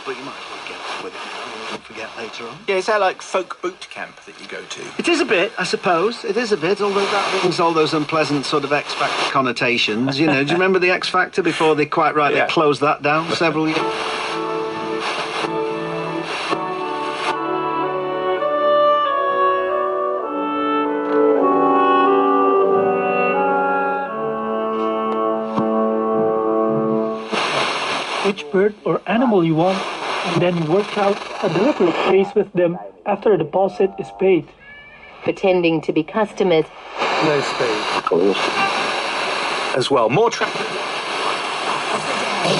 but you might as well get with it now. Don't forget later on. Yeah, is that like folk boot camp that you go to? It is a bit, I suppose. It is a bit, although that brings all those unpleasant sort of X Factor connotations. You know, do you remember the X Factor before they quite rightly closed that down several years? Which bird or animal you want, and then work out a deliberate case with them after a deposit is paid. Pretending to be customers. No spade. As well. More traffic.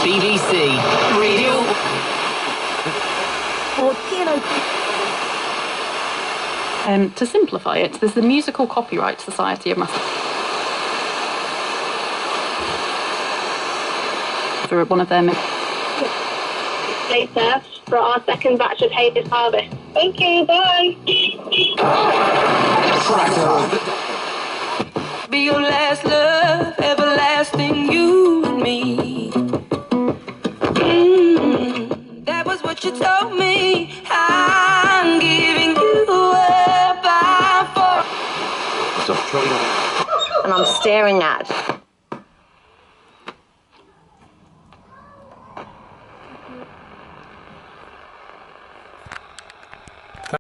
BBC Radio. To simplify it, there's the Musical Copyright Society of Massachusetts. For one of them. Later for our second batch of hay this harvest. Thank you, bye. Be your last love, everlasting, you and me. That was what you told me. I'm giving you up by force. And I'm staring at